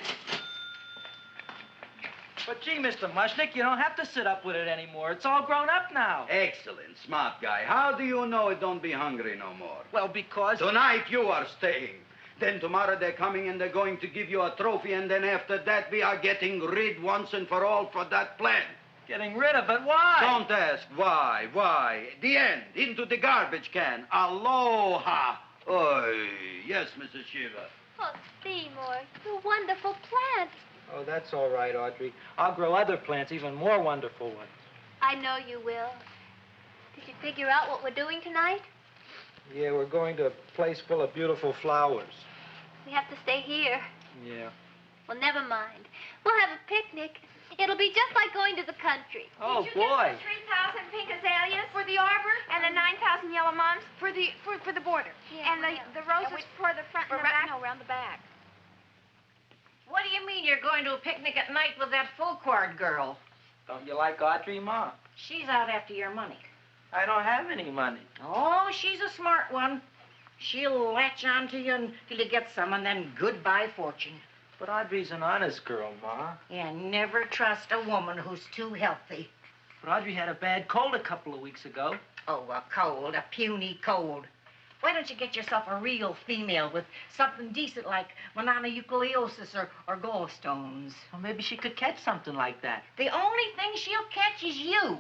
But gee, Mr. Mushnik, you don't have to sit up with it anymore. It's all grown up now. Excellent, smart guy. How do you know it don't be hungry no more? Well, because... Tonight you are staying. Then tomorrow they're coming and they're going to give you a trophy, and then after that we are getting rid once and for all for that plant. Getting rid of it? Why? Don't ask why. The end. Into the garbage can. Aloha. Oy. Yes, Mrs. Shiva. Oh, Seymour, you wonderful plant. Oh, that's all right, Audrey. I'll grow other plants, even more wonderful ones. I know you will. Did you figure out what we're doing tonight? Yeah, we're going to a place full of beautiful flowers. We have to stay here. Yeah. Well, never mind. We'll have a picnic. It'll be just like going to the country. Oh, Did you boy. get the 3,000 pink azaleas for the arbor and the 9,000 yellow mums for the border? Yeah, and the roses for the front and the back? No, around the back. What do you mean you're going to a picnic at night with that full-quart girl? Don't you like Audrey, Ma? She's out after your money. I don't have any money. Oh, she's a smart one. She'll latch on to you until you get some, and then goodbye fortune. But Audrey's an honest girl, Ma. Yeah, never trust a woman who's too healthy. But Audrey had a bad cold a couple of weeks ago. Oh, a cold, a puny cold. Why don't you get yourself a real female with something decent like mononucleosis or gallstones? Well, maybe she could catch something like that. The only thing she'll catch is you.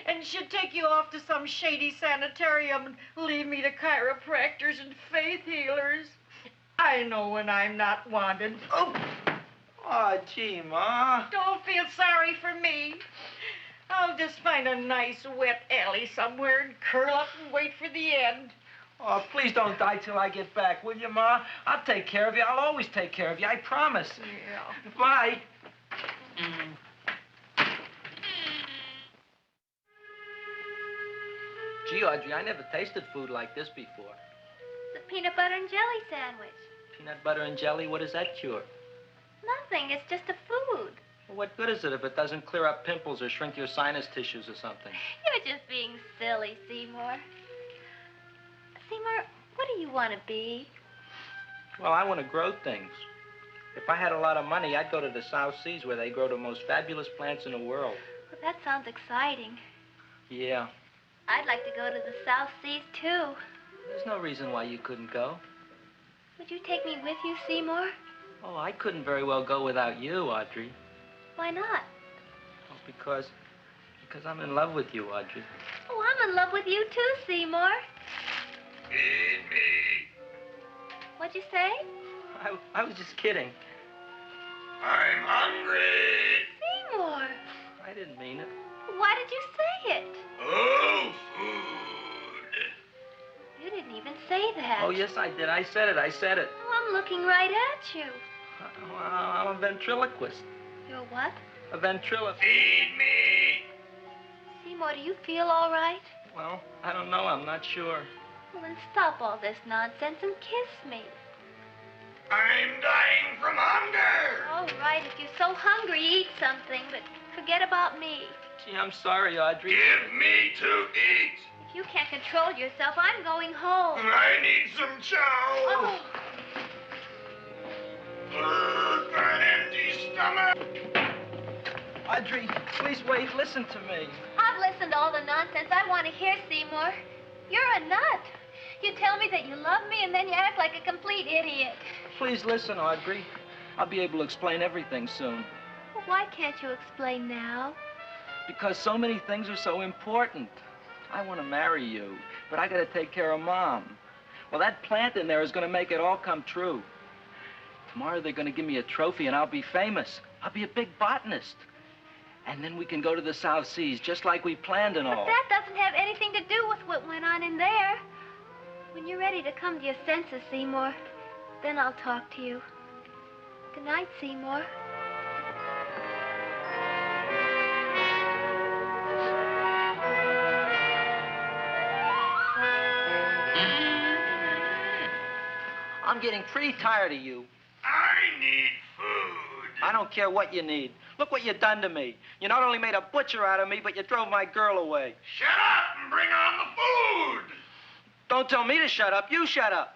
And she'd take you off to some shady sanitarium and leave me to chiropractors and faith healers. I know when I'm not wanted. Oh, gee, Ma. Don't feel sorry for me. I'll just find a nice wet alley somewhere and curl up and wait for the end. Oh, please don't die till I get back, will you, Ma? I'll take care of you. I'll always take care of you. I promise. Yeah. Bye. Gee, Audrey, I never tasted food like this before. The peanut butter and jelly sandwich. Peanut butter and jelly, what does that cure? Nothing. It's just a food. Well, what good is it if it doesn't clear up pimples or shrink your sinus tissues or something? You're just being silly, Seymour. Seymour, what do you want to be? Well, I want to grow things. If I had a lot of money, I'd go to the South Seas where they grow the most fabulous plants in the world. Well, that sounds exciting. Yeah. I'd like to go to the South Seas, too. There's no reason why you couldn't go. Would you take me with you, Seymour? Oh, I couldn't very well go without you, Audrey. Why not? Oh, because I'm in love with you, Audrey. Oh, I'm in love with you, too, Seymour. Feed me. What'd you say? I was just kidding. I'm hungry. Seymour. I didn't mean it. Why did you say it? Oh, food. You didn't even say that. Oh, yes, I did. I said it. Oh, I'm looking right at you. Well, I'm a ventriloquist. You're what? A ventriloquist. Feed me. Seymour, do you feel all right? Well, I don't know. I'm not sure. Well, then stop all this nonsense and kiss me. I'm dying from hunger. All right, if you're so hungry, eat something, but forget about me. Gee, I'm sorry, Audrey. Give me to eat. If you can't control yourself, I'm going home. I need some chow. Oh. Food for an empty stomach. Audrey, please wait. Listen to me. I've listened to all the nonsense I want to hear, Seymour. You're a nut. You tell me that you love me, and then you act like a complete idiot. Please listen, Audrey. I'll be able to explain everything soon. Well, why can't you explain now? Because so many things are so important. I want to marry you, but I got to take care of Mom. Well, that plant in there is going to make it all come true. Tomorrow they're going to give me a trophy, and I'll be famous. I'll be a big botanist. And then we can go to the South Seas, just like we planned and all. But that doesn't have anything to do with what went on in there. When you're ready to come to your senses, Seymour, then I'll talk to you. Good night, Seymour. I'm getting pretty tired of you. I need food. I don't care what you need. Look what you done to me. You not only made a butcher out of me, but you drove my girl away. Shut up and bring on the food. Don't tell me to shut up. You shut up.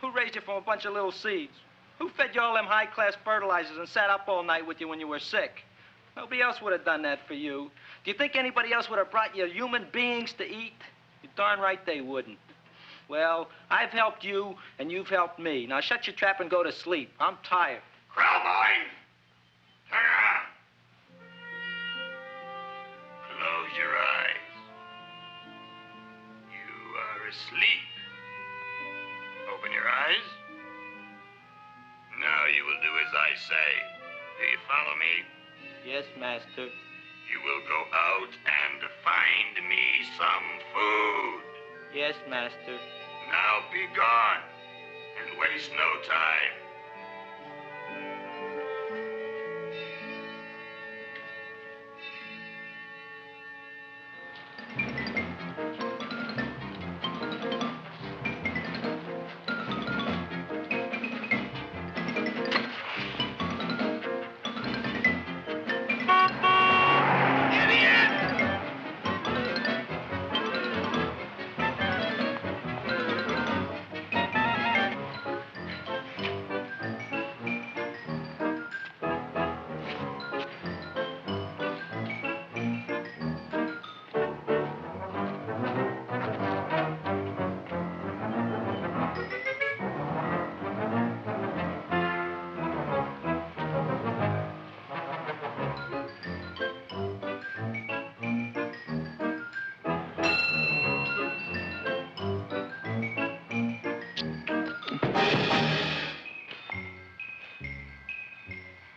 Who raised you from a bunch of little seeds? Who fed you all them high-class fertilizers and sat up all night with you when you were sick? Nobody else would have done that for you. Do you think anybody else would have brought you human beings to eat? You're darn right they wouldn't. Well, I've helped you, and you've helped me. Now shut your trap and go to sleep. I'm tired. Crowboy, turn around. Close your eyes. You are asleep. Open your eyes. Now you will do as I say. Do you follow me? Yes, master. You will go out and find me some food. Yes, master. Now be gone, and waste no time.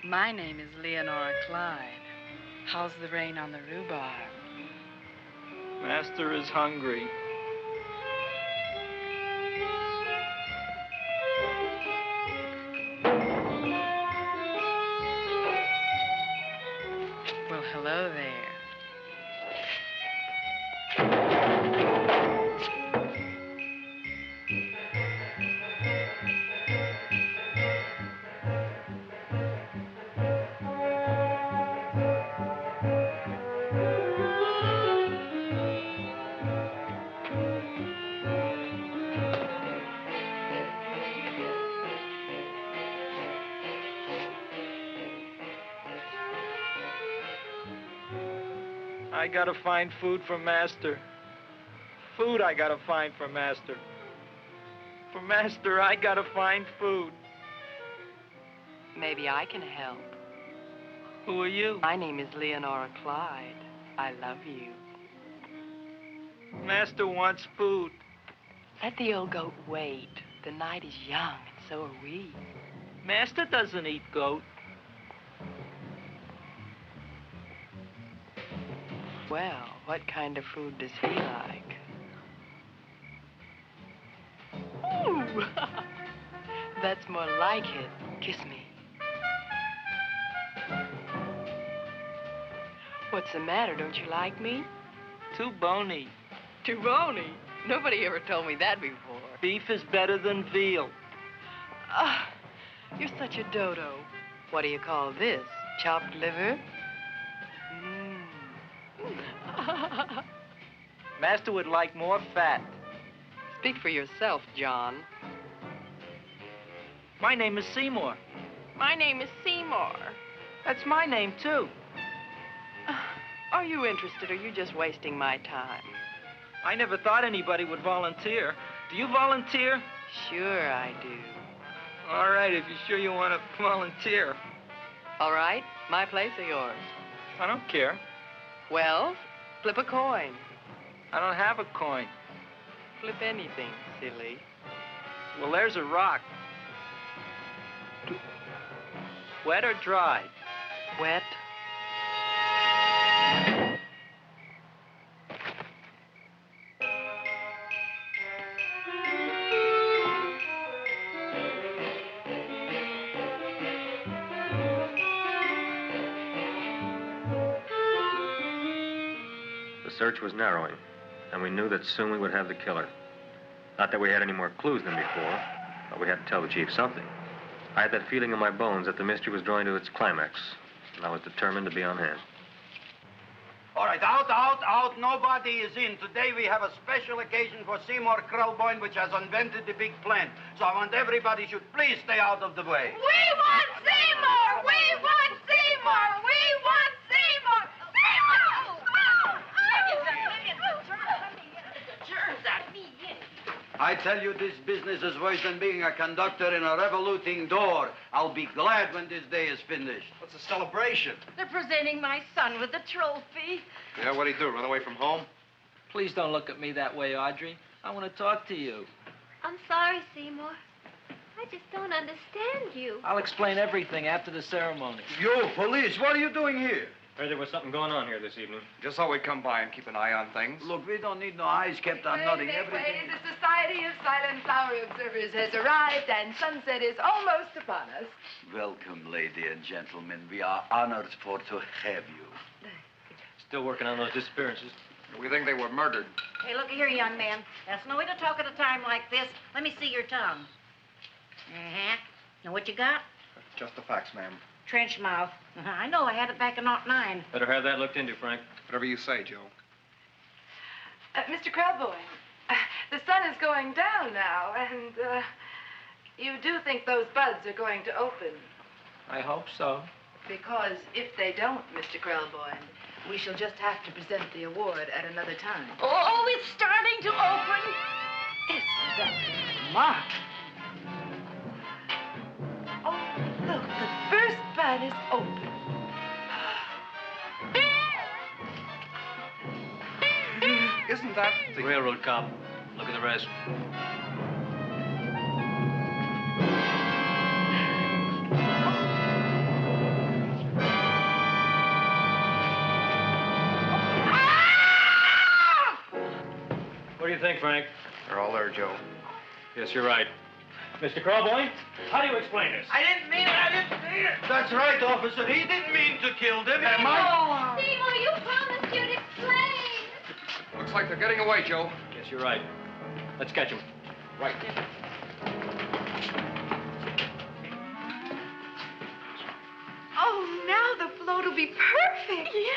My name is Leonora Clyde. How's the rain on the rhubarb? Master is hungry. Well, hello there. I gotta find food for Master. Food I gotta find for Master. For Master, I gotta find food. Maybe I can help. Who are you? My name is Leonora Clyde. I love you. Master wants food. Let the old goat wait. The night is young, and so are we. Master doesn't eat goat. Well, what kind of food does he like? Ooh! That's more like it. Kiss me. What's the matter? Don't you like me? Too bony. Too bony? Nobody ever told me that before. Beef is better than veal. Ah, you're such a dodo. What do you call this? Chopped liver? Master would like more fat. Speak for yourself, John. My name is Seymour. My name is Seymour. That's my name, too. Are you interested, or are you just wasting my time? I never thought anybody would volunteer. Do you volunteer? Sure I do. All right, if you're sure you want to volunteer. All right, my place or yours? I don't care. Well, flip a coin. I don't have a coin. Flip anything, silly. Well, there's a rock. Wet or dry? Wet. The search was narrowing, and we knew that soon we would have the killer. Not that we had any more clues than before, but we had to tell the chief something. I had that feeling in my bones that the mystery was drawing to its climax, and I was determined to be on hand. All right, out, out, out. Nobody is in. Today we have a special occasion for Seymour Krelboyne, which has invented the big plan. So I want everybody should please stay out of the way. We want Seymour! We want Seymour! We want Seymour! Seymour! I tell you, this business is worse than being a conductor in a revoluting door. I'll be glad when this day is finished. What's a celebration? They're presenting my son with a trophy. Yeah, what'd he do, run away from home? Please don't look at me that way, Audrey. I want to talk to you. I'm sorry, Seymour. I just don't understand you. I'll explain everything after the ceremony. You, police, what are you doing here? Heard there was something going on here this evening. Just thought we'd come by and keep an eye on things. Look, we don't need no eyes kept on nothing. Everything. The Society of Silent Flower Observers has arrived, and sunset is almost upon us. Welcome, lady and gentlemen. We are honored for to have you. Still working on those disappearances. We think they were murdered. Hey, look here, young man. That's no way to talk at a time like this. Let me see your tongue. Uh-huh. Now, what you got? Just the facts, ma'am. Trench mouth. I know, I had it back in '09. Better have that looked into, Frank. Whatever you say, Joe. Mr. Krelboyne, the sun is going down now, and you do think those buds are going to open? I hope so. Because if they don't, Mr. Krelboyne, we shall just have to present the award at another time. Oh, it's starting to open. Isn't that marvelous? Oh, look, the first bud is open. Isn't that the railroad cop? Look at the rest. What do you think, Frank? They're all there, Joe. Yes, you're right. Mr. Krelboyne, how do you explain this? I didn't mean it. That's right, officer. He didn't mean to kill them. Seymour, you promised you'd explain. Looks like they're getting away, Joe. Yes, you're right. Let's catch them. Right. Oh, now the float will be perfect. Yeah.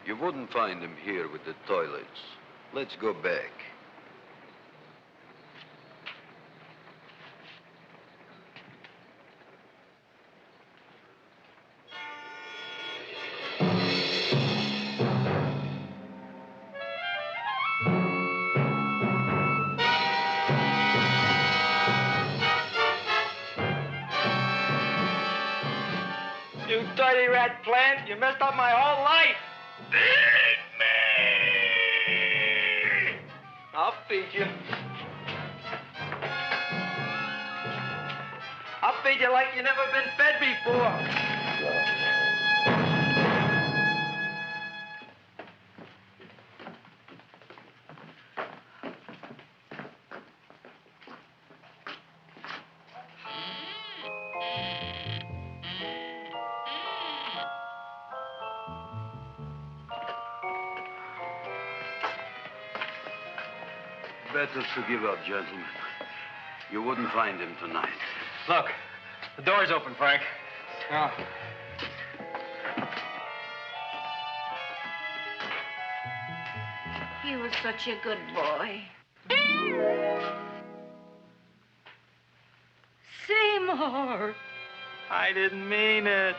You wouldn't find him here with the toilets. Let's go back. You dirty rat plant, you messed up my whole life. Feed me! I'll feed you. I'll feed you like you never been fed before. Better to give up, gentlemen. You wouldn't find him tonight. Look, the door's open, Frank. Oh. He was such a good boy. Seymour! I didn't mean it.